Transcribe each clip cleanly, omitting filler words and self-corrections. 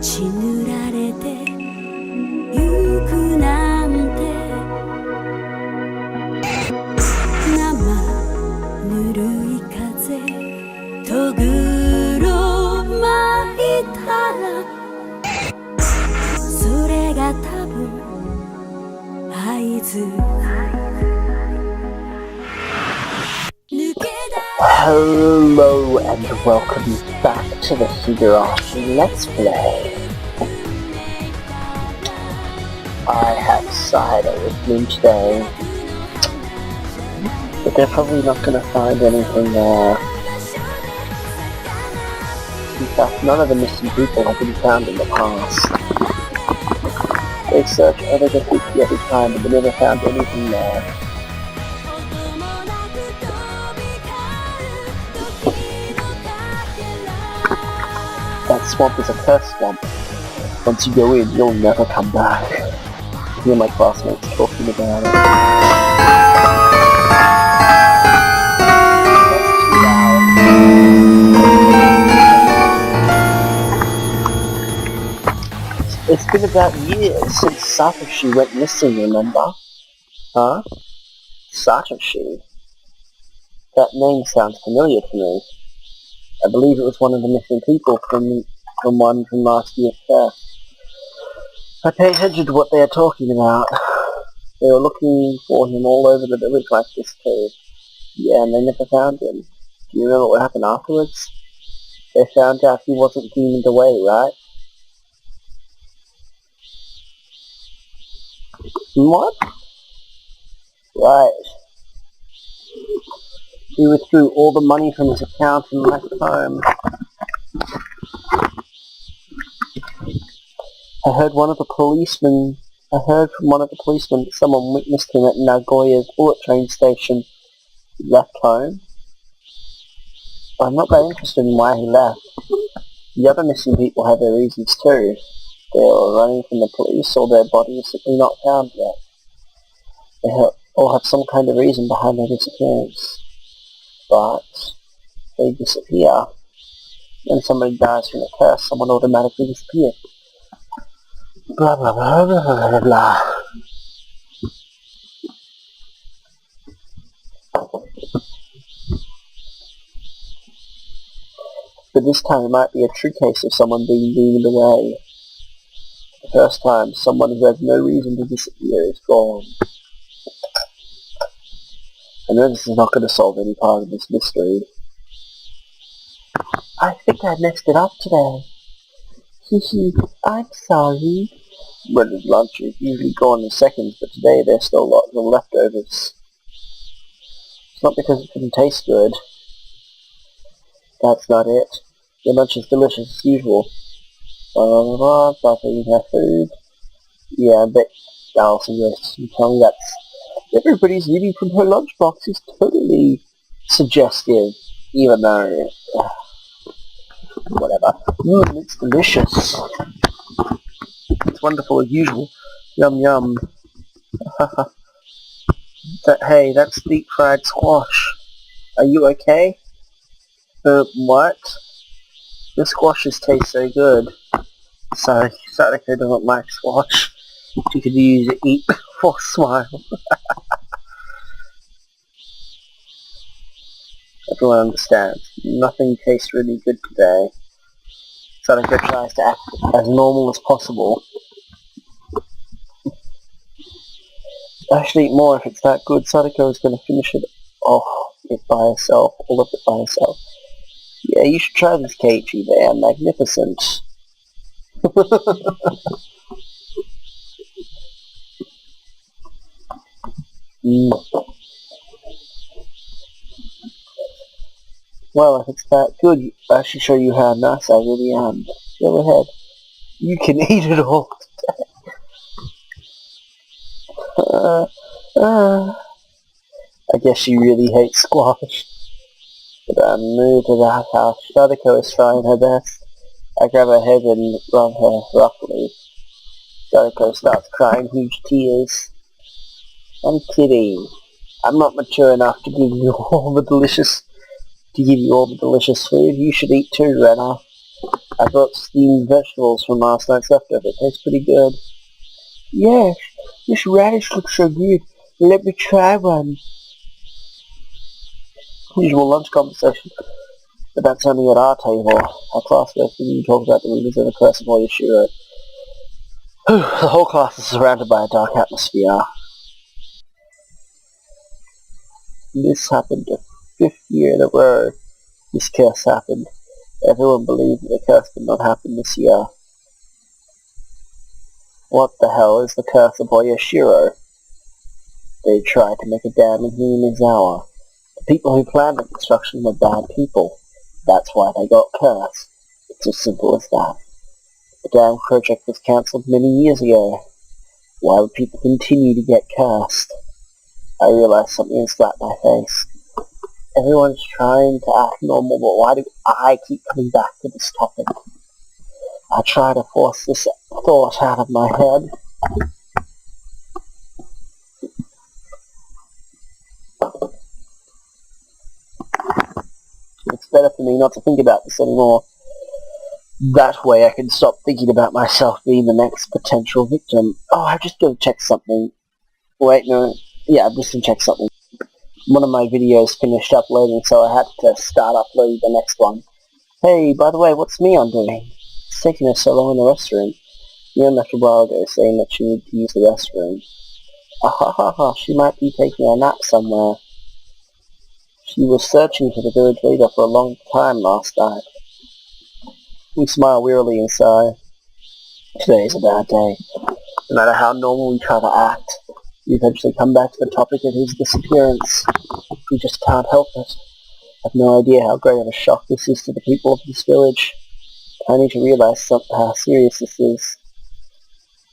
血塗られてゆくなんて生ぬるい風とぐろ巻いたらそれが多分合図 Hello and welcome back to the Higurashi Let's Play. I have cider with me today, but they're probably not going to find anything there. In fact, none of the missing people have been found in the past. They search other graffiti every time, but they never found anything there. That swamp is a cursed swamp. Once you go in, you'll never come back. Me and my classmates talking about it. It's been about years since Satoshi went missing, remember? Huh? Satoshi? That name sounds familiar to me. I believe it was one of the missing people from last year's fest. I pay attention to what they are talking about. They were looking for him all over the village like this too. Yeah, and they never found him. Do you remember what happened afterwards? They found out he wasn't demoned away, right? What? Right. He withdrew all the money from his account and left home. I heard from one of the policemen that someone witnessed him at Nagoya's bullet train station. He left home. I'm not that interested in why he left. The other missing people have their reasons too. They were running from the police, or their bodies simply not found yet. They all have some kind of reason behind their disappearance. But they disappear. When somebody dies from a curse, someone automatically disappears. Blah blah blah blah blah blah. But this time it might be a true case of someone being demoned away. The first time, someone who has no reason to disappear is gone. I know this is not going to solve any part of this mystery. I think I messed it up today. Hehe, I'm sorry. Bread's lunch is usually gone in seconds, but today there's still lots of leftovers. It's not because it didn't taste good. That's not it. Your lunch is delicious as usual. Start eating her food. Yeah, I bet Allison goes to tell me that everybody's eating from her lunchbox is totally suggestive, even though, whatever. It's delicious. It's wonderful as usual. Yum yum. Hey, that's deep fried squash. Are you okay? What? The squashes taste so good. Sorry, Sadako doesn't like squash. She could use it eat before smile. Everyone understands. Nothing tastes really good today. Sadako tries to act as normal as possible. I should eat more if it's that good. Sadako is going to finish it off by herself, all of it by herself. Yeah, you should try this, Keiichi. They are magnificent. Well, if it's that good, I should show you how nice I really am. Go ahead. You can eat it all today. I guess you really hate squash. But I'm new to the house. Sadako is trying her best. I grab her head and rub her roughly. Sadako starts crying huge tears. I'm kidding. I'm not mature enough to give you all the delicious food. You should eat too, Renna. I brought steamed vegetables from last night's leftover. It tastes pretty good. Yes, this radish looks so good. Let me try one. Usual lunch conversation. But that's only at our table. Our classmates didn't talk about the movies and the curse of Higurashi. The whole class is surrounded by a dark atmosphere. This happened the 5th year in a row. This curse happened. Everyone believed that the curse did not happen this year. What the hell is the curse of Oyashiro? They tried to make a dam in Himizawa. The people who planned the construction were bad people. That's why they got cursed. It's as simple as that. The dam project was cancelled many years ago. Why would people continue to get cursed? I realized something and slapped my face. Everyone's trying to act normal, but why do I keep coming back to this topic? I try to force this thought out of my head. It's better for me not to think about this anymore. That way I can stop thinking about myself being the next potential victim. Oh, I've just got to check something. Wait, no. Yeah, I'm just going to check something. One of my videos finished uploading, so I had to start uploading the next one. Hey, by the way, what's Mion doing? It's taking her so long in the restroom. Mion left a while ago saying that she needed to use the restroom. Ahahaha, she might be taking a nap somewhere. She was searching for the village leader for a long time last night. We smile wearily and sigh. Today is a bad day. No matter how normal we try to act, we eventually come back to the topic of his disappearance. We just can't help it. I have no idea how great of a shock this is to the people of this village. I need to realize how serious this is.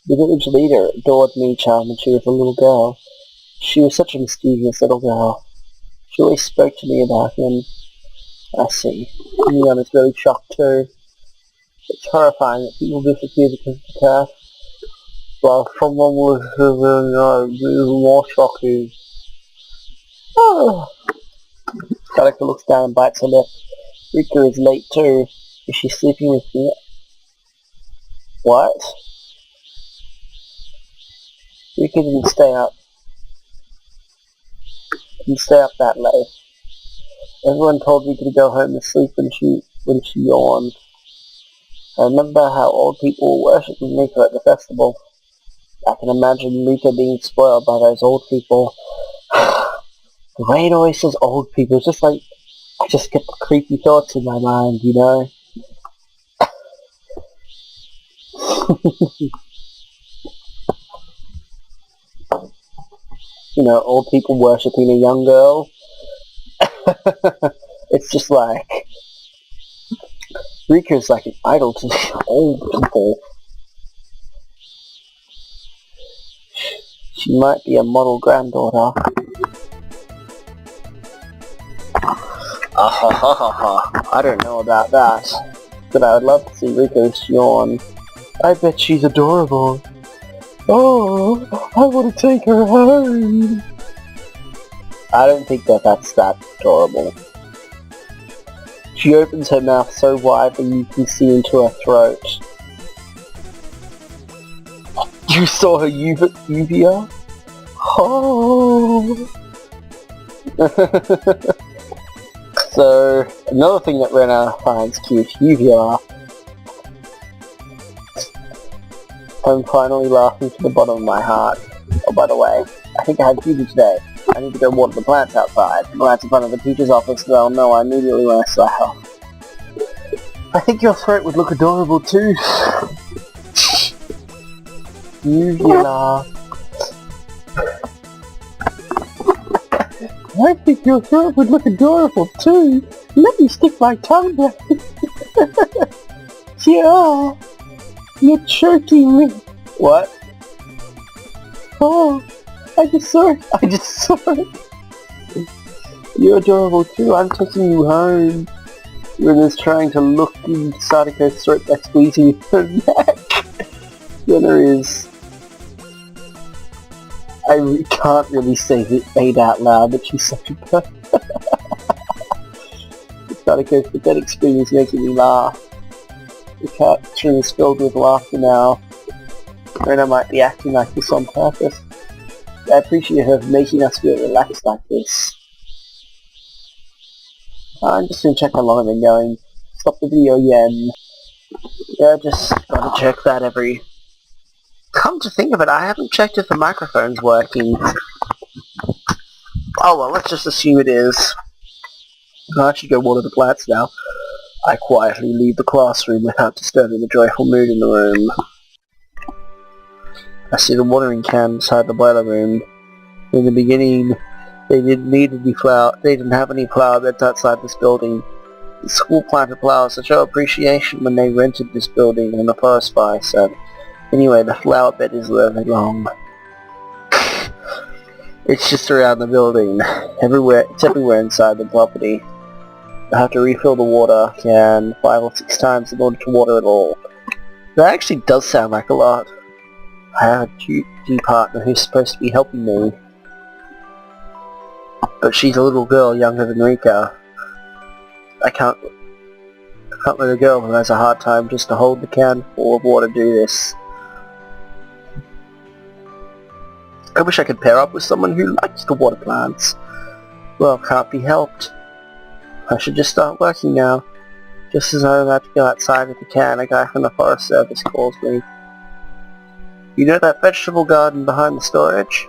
The village leader adored Mii-chan when she was a little girl. She was such a mischievous little girl. She always spoke to me about him. I see. Mion is really shocked too. It's horrifying that people disappear because of the curse. While someone was even more shocking. Oh. Karika looks down and bites her lip. Rika is late too. Is she sleeping with me? What? Rika didn't stay up that late. Everyone told Rika to go home to sleep when she yawned. I remember how old people were worshipping Rika at the festival. I can imagine Rika being spoiled by those old people. The way it always says old people, it's just like, I just get the creepy thoughts in my mind, you know? You know, old people worshipping a young girl. It's just like, Rika's like an idol to the old people. She might be a model granddaughter. I don't know about that, but I would love to see Rika's yawn. I bet she's adorable. Oh, I want to take her home. I don't think that's that adorable. She opens her mouth so wide that you can see into her throat. You saw her uvula? Oh. So, another thing that Rena finds cute, uvula. I'm finally laughing to the bottom of my heart. Oh, by the way, I think I had duty today. I need to go water the plants outside. The plants in front of the teacher's office, they'll know I immediately when I smile. I think your throat would look adorable too. Uvula. I think your throat would look adorable too. Let me stick my tongue down. Yeah. You're choking me. What? Oh, I just saw it. You're adorable too. I'm taking you home. Rena's trying to look in Sadiko's throat by squeezing her neck. Rena is... I can't really say it out loud, but she's such a person. Sadiko's pathetic scream is making me laugh. The classroom is filled with laughter now, and I might be acting like this on purpose. I appreciate her for making us feel relaxed like this. I'm just gonna check how long I've been going. Stop the video again. Yeah, just gotta check that every... Come to think of it, I haven't checked if the microphone's working. Oh well, let's just assume it is. I should go water the plants now. I quietly leave the classroom without disturbing the joyful mood in the room. I see the watering can beside the boiler room. In the beginning, they didn't have any flower beds outside this building. The school planted flowers to show appreciation when they rented this building, and the forest fire said. Anyway, the flower bed is really long. It's just around the building. It's everywhere inside the property. I have to refill the water can 5 or 6 times in order to water it all. That actually does sound like a lot. I have a duty partner who's supposed to be helping me. But she's a little girl younger than Rika. I can't let a girl who has a hard time just to hold the can full of water do this. I wish I could pair up with someone who likes to water plants. Well, can't be helped. I should just start working now. Just as I'm about to go outside with the can, a guy from the Forest Service calls me. You know that vegetable garden behind the storage?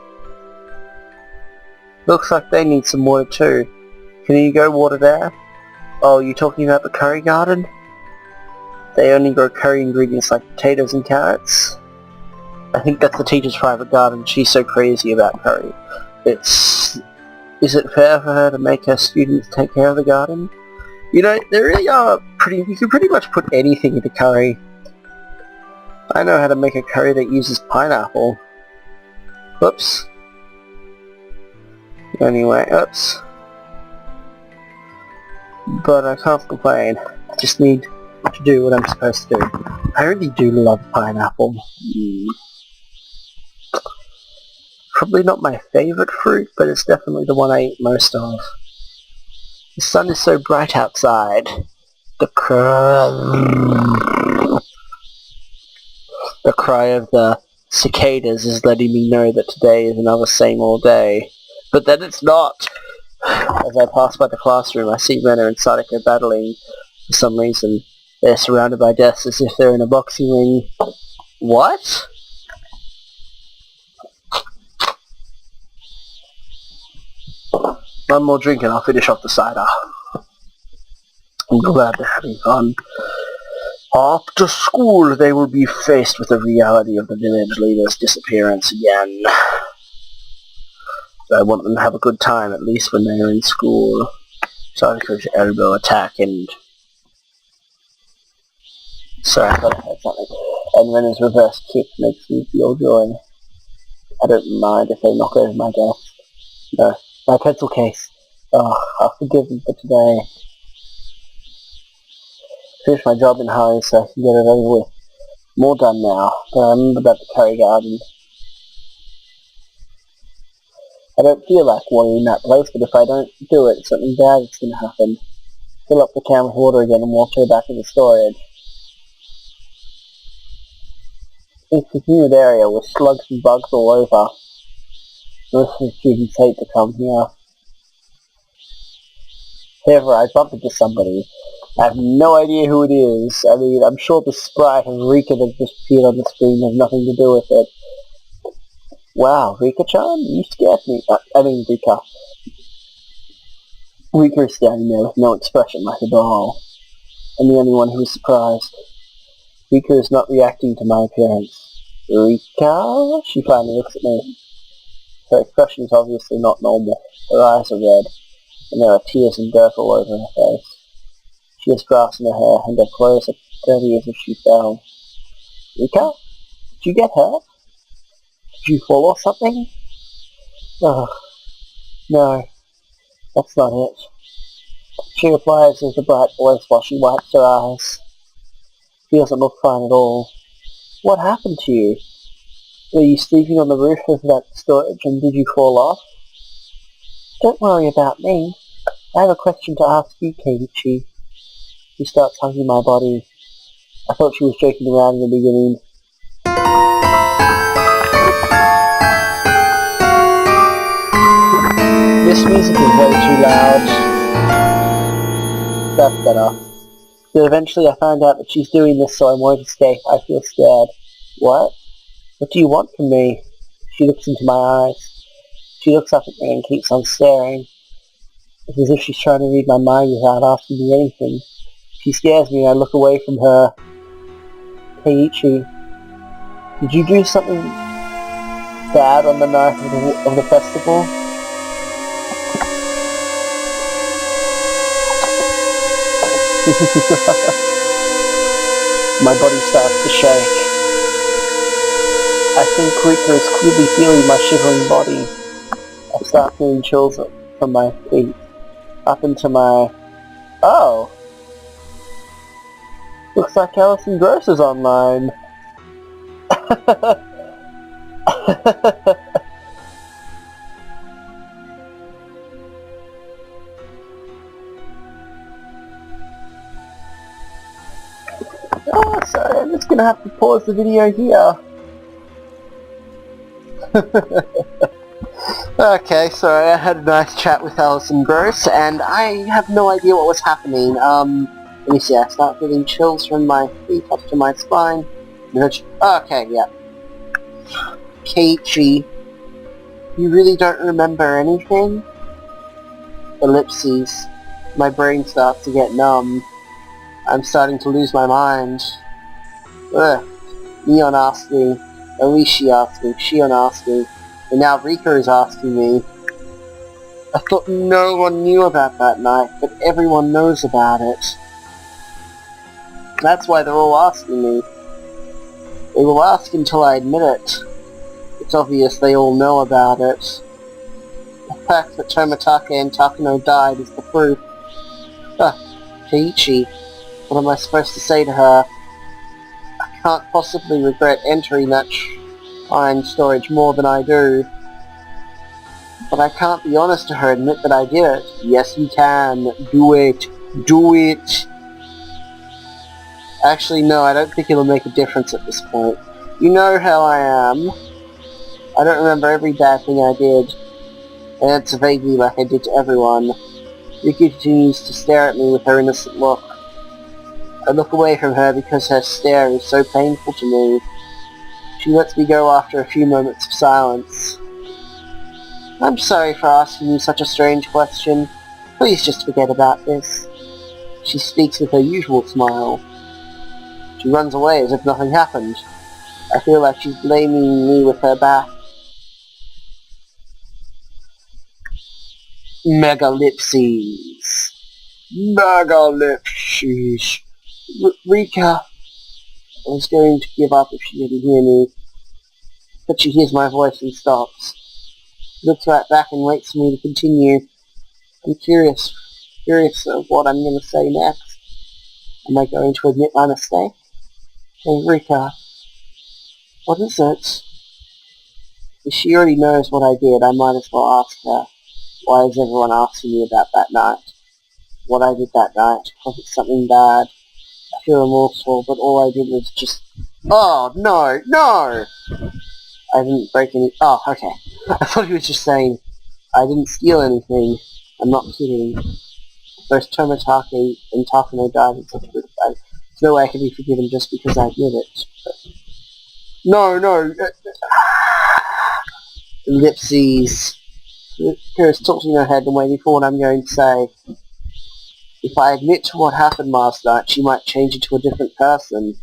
Looks like they need some water too. Can you go water there? Oh, you talking about the curry garden? They only grow curry ingredients like potatoes and carrots. I think that's the teacher's private garden. She's so crazy about curry. Is it fair for her to make her students take care of the garden? You know, they really are you can pretty much put anything into curry. I know how to make a curry that uses pineapple. Oops. Anyway, oops. But I can't complain. I just need to do what I'm supposed to do. I really do love pineapple. Probably not my favorite fruit, but it's definitely the one I eat most of. The sun is so bright outside. The cry of the cicadas is letting me know that today is another same old day. But then it's not. As I pass by the classroom, I see Renner and Sadako battling for some reason. They're surrounded by desks as if they're in a boxing ring. What? One more drink and I'll finish off the cider. I'm glad they're having fun. After school, they will be faced with the reality of the village leader's disappearance again. I want them to have a good time, at least when they're in school. Sadako's elbow attack and... Sorry, I thought I heard something. And Renner's reverse kick makes me feel joy. I don't mind if they knock over my desk. No, my pencil case. Oh, I'll forgive them for today. Finish my job in a hurry so I can get it over with. More done now, but I remember about the curry garden. I don't feel like watering that place, but if I don't do it, something bad is going to happen. Fill up the can with water again and walk her back into storage. It's a humid area with slugs and bugs all over. Most of the students hate to come here. However, I bumped into somebody. I have no idea who it is. I mean, I'm sure the sprite of Rika that just appeared on the screen has nothing to do with it. Wow, Rika-chan? You scared me. I mean, Rika. Rika is standing there with no expression like a doll. I'm the only one who is surprised. Rika is not reacting to my appearance. Rika? She finally looks at me. Her expression is obviously not normal. Her eyes are red, and there are tears and dirt all over her face. She has grass in her hair, and her clothes are dirty as if she fell. Rika? Did you get hurt? Did you fall or something? Oh, no, that's not it. She replies with a bright voice while she wipes her eyes. She doesn't look fine at all. What happened to you? Were you sleeping on the roof of that storage and did you fall off? Don't worry about me. I have a question to ask you, Keiichi. She starts hugging my body. I thought she was joking around in the beginning. This music is way too loud. That's better. But eventually I found out that she's doing this so I won't escape. I feel scared. What? What do you want from me? She looks into my eyes. She looks up at me and keeps on staring. It's as if she's trying to read my mind without asking me anything. She scares me and I look away from her. Keiichi, did you do something bad on the night of the festival? My body starts to shake. I think Rika is clearly feeling my shivering body. I start feeling chills from my feet, up into my... Oh! Looks like Alison Gross is online. Oh, sorry, I'm just gonna have to pause the video here. Okay, sorry, I had a nice chat with Alison Gross, and I have no idea what was happening. Let me see, I start feeling chills from my feet up to my spine. Okay, yeah. Keiichi, you really don't remember anything? Ellipses. My brain starts to get numb. I'm starting to lose my mind. Ugh. Neon asked me, Higurashi asked me, Shion asked me, and now Rika is asking me. I thought no one knew about that night, but everyone knows about it. That's why they're all asking me. They will ask until I admit it. It's obvious they all know about it. The fact that Tomitake and Takano died is the proof. Keiichi, what am I supposed to say to her? I can't possibly regret entering that shrine storage more than I do. But I can't be honest to her and admit that I did it. Yes, you can. Do it. Do it. Actually, no, I don't think it'll make a difference at this point. You know how I am. I don't remember every bad thing I did. I answer vaguely like I did to everyone. Rika continues to stare at me with her innocent look. I look away from her because her stare is so painful to me. She lets me go after a few moments of silence. I'm sorry for asking you such a strange question. Please just forget about this. She speaks with her usual smile. She runs away as if nothing happened. I feel like she's blaming me with her back. Megalipses. Megalipses. Rika. I was going to give up if she didn't hear me. But she hears my voice and stops. She looks right back and waits for me to continue. I'm curious of what I'm going to say next. Am I going to admit my mistake? Hey, Rika. What is it? If she already knows what I did, I might as well ask her. Why is everyone asking me about that night? What I did that night? Was it something bad? I feel remorseful, but all I did was just... Oh, no, no! I didn't break any... Oh, okay. I thought he was just saying, I didn't steal anything. I'm not kidding. Both Tomitake and Takano died in such a good fight. There's no way I can be forgiven just because I did it. But... No, no! Ellipses. Rika's tilting her head and waiting for what I'm going to say. If I admit to what happened last night, she might change into a different person.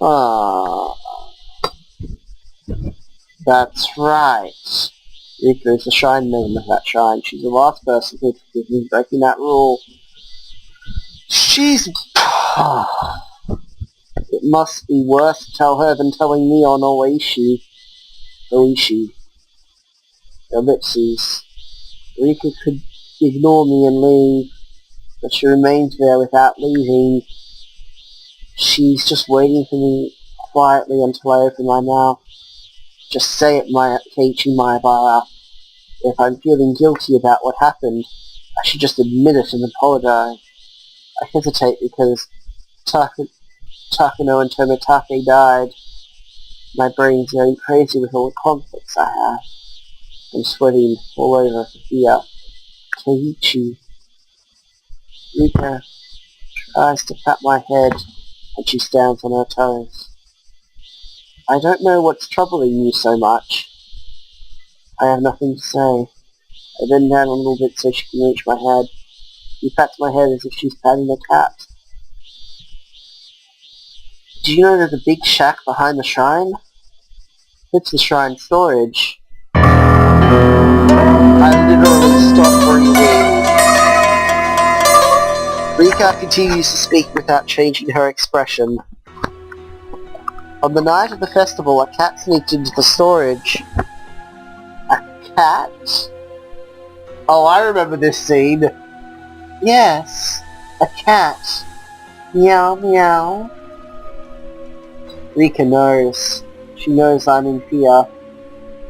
Ah, that's right. Rika is the shrine maiden of that shrine. She's the last person who forgive me breaking that rule. She's... It must be worse to tell her than telling me on Oishi. Ellipses. Rika could ignore me and leave, but she remains there without leaving. She's just waiting for me quietly until I open my mouth. Just say it, Keiichi Maebara. If I'm feeling guilty about what happened, I should just admit it and apologize. I hesitate because Takano and Tomitake died. My brain's going crazy with all the conflicts I have. I'm sweating all over for fear. Keiichi. Rika tries to pat my head, and she stands on her toes. I don't know what's troubling you so much. I have nothing to say. I bend down a little bit so she can reach my head. She pats my head as if she's patting a cat. Do you know there's a big shack behind the shrine? It's the shrine storage. I literally stopped breathing. Rika continues to speak without changing her expression. On the night of the festival, a cat sneaked into the storage. A cat? Oh, I remember this scene. Yes, a cat. Meow, meow. Rika knows. She knows I'm in fear.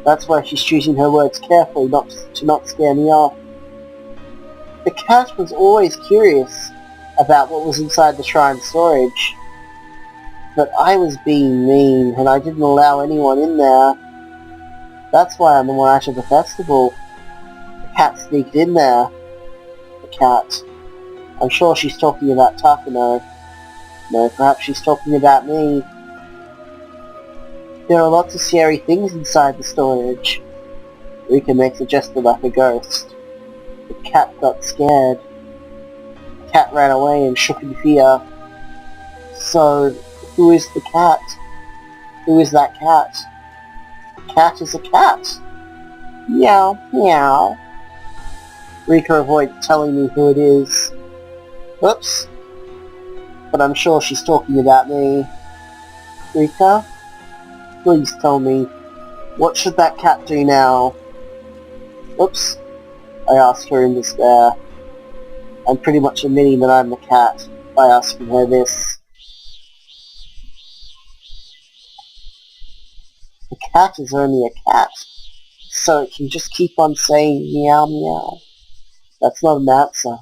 That's why she's choosing her words carefully to not scare me off. The cat was always curious about what was inside the shrine storage. But I was being mean, and I didn't allow anyone in there. That's why on the night of the festival, the cat sneaked in there. The cat. I'm sure she's talking about Takano. No, perhaps she's talking about me. There are lots of scary things inside the storage. Rika makes a gesture like a ghost. The cat got scared. The cat ran away and shook in fear. So, who is the cat? Who is that cat? The cat is a cat. Meow, meow. Rika avoids telling me who it is. Oops. But I'm sure she's talking about me. Rika? Please tell me, what should that cat do now? Oops. I ask her in despair. I'm pretty much admitting that I'm the cat by asking her this. The cat is only a cat, so it can just keep on saying meow meow. That's not an answer.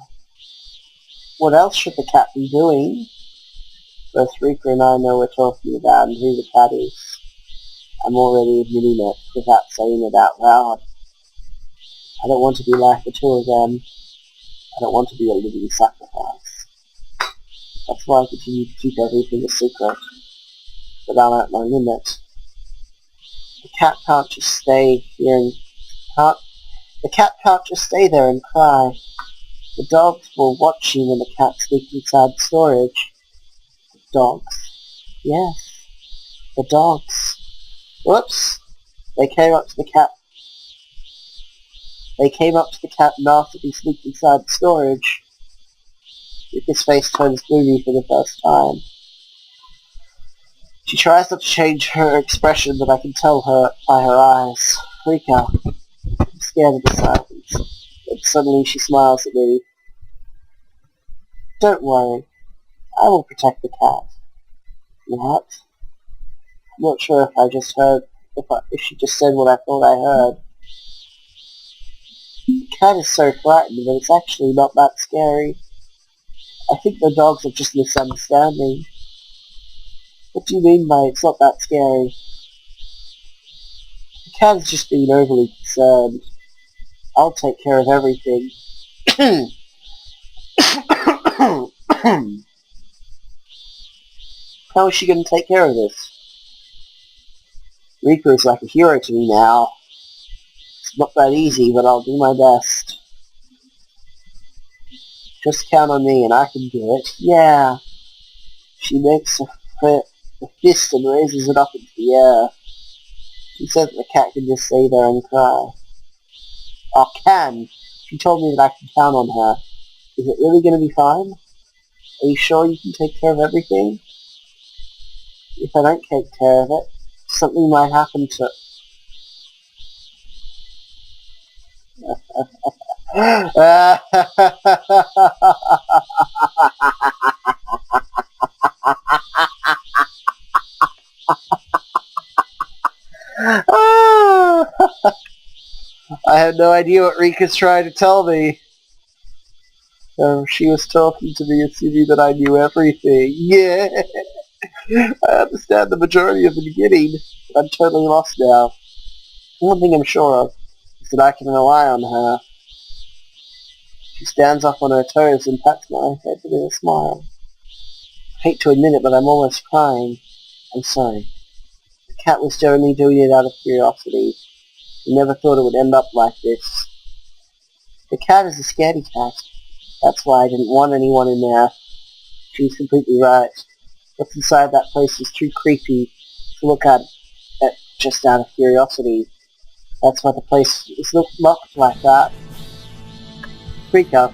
What else should the cat be doing? Both Rika and I know we're talking about and who the cat is. I'm already admitting it without saying it out loud. I don't want to be like the two of them. I don't want to be a living sacrifice. That's why I continue to keep everything a secret. But I'm at my limit. The cat can't just stay here and the cat can't just stay there and cry. The dogs were watching when the cat sneaked inside the storage. The dogs? Yes, the dogs. Whoops! They came up to the cat and asked if he sneaked inside the storage. Rika's face turns gloomy for the first time. She tries not to change her expression, but I can tell her by her eyes. Rika, I'm scared of the silence. But suddenly she smiles at me. Don't worry. I will protect the cat. What? I'm not sure if I just heard, if she just said what I thought I heard. The cat is so frightened, but it's actually not that scary. I think the dogs are just misunderstanding. What do you mean by it's not that scary? The cat is just being overly concerned. I'll take care of everything. How is she going to take care of this? Rika is like a hero to me now. It's not that easy, but I'll do my best. Just count on me and I can do it. Yeah. She makes a fist and raises it up into the air. She says that the cat can just stay there and cry. Oh, can? She told me that I can count on her. Is it really going to be fine? Are you sure you can take care of everything? If I don't take care of it, something might happen to... I have no idea what Rika's trying to tell me. She was talking to me assuming that I knew everything. Yeah! I understand the majority of the beginning, but I'm totally lost now. One thing I'm sure of is that I can rely on her. She stands up on her toes and pats my head with a smile. I hate to admit it, but I'm almost crying. I'm sorry. The cat was only doing it out of curiosity. I never thought it would end up like this. The cat is a scaredy cat. That's why I didn't want anyone in there. She was completely right. What's inside that place is too creepy to look at just out of curiosity. That's why the place is locked like that. Freaka,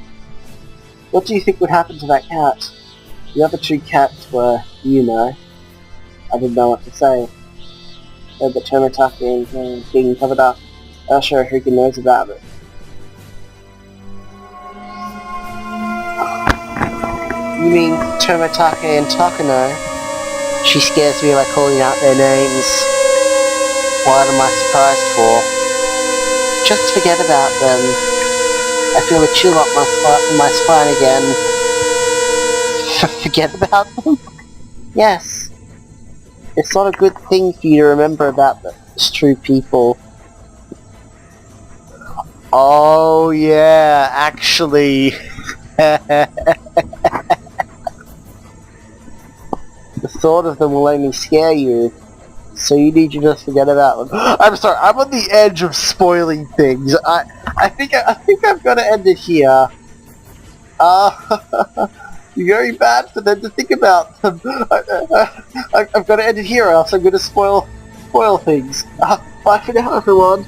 what do you think would happen to that cat? The other two cats were, I didn't know what to say. But Tomatake and being covered up. I'm sure Higuchi knows about it. You mean Tomatake and Takano? She scares me by calling out their names. What am I surprised for? Just forget about them. I feel a chill up my spine again. Forget about them? Yes. It's not a good thing for you to remember about those true people. Oh yeah, actually. The thought of them will only scare you, so you need to just forget about them. I'm sorry, I'm on the edge of spoiling things. I think I'm gonna end it here. You're very bad for them to think about them. I'm gonna end it here, or else I'm gonna spoil things. Bye for now, everyone.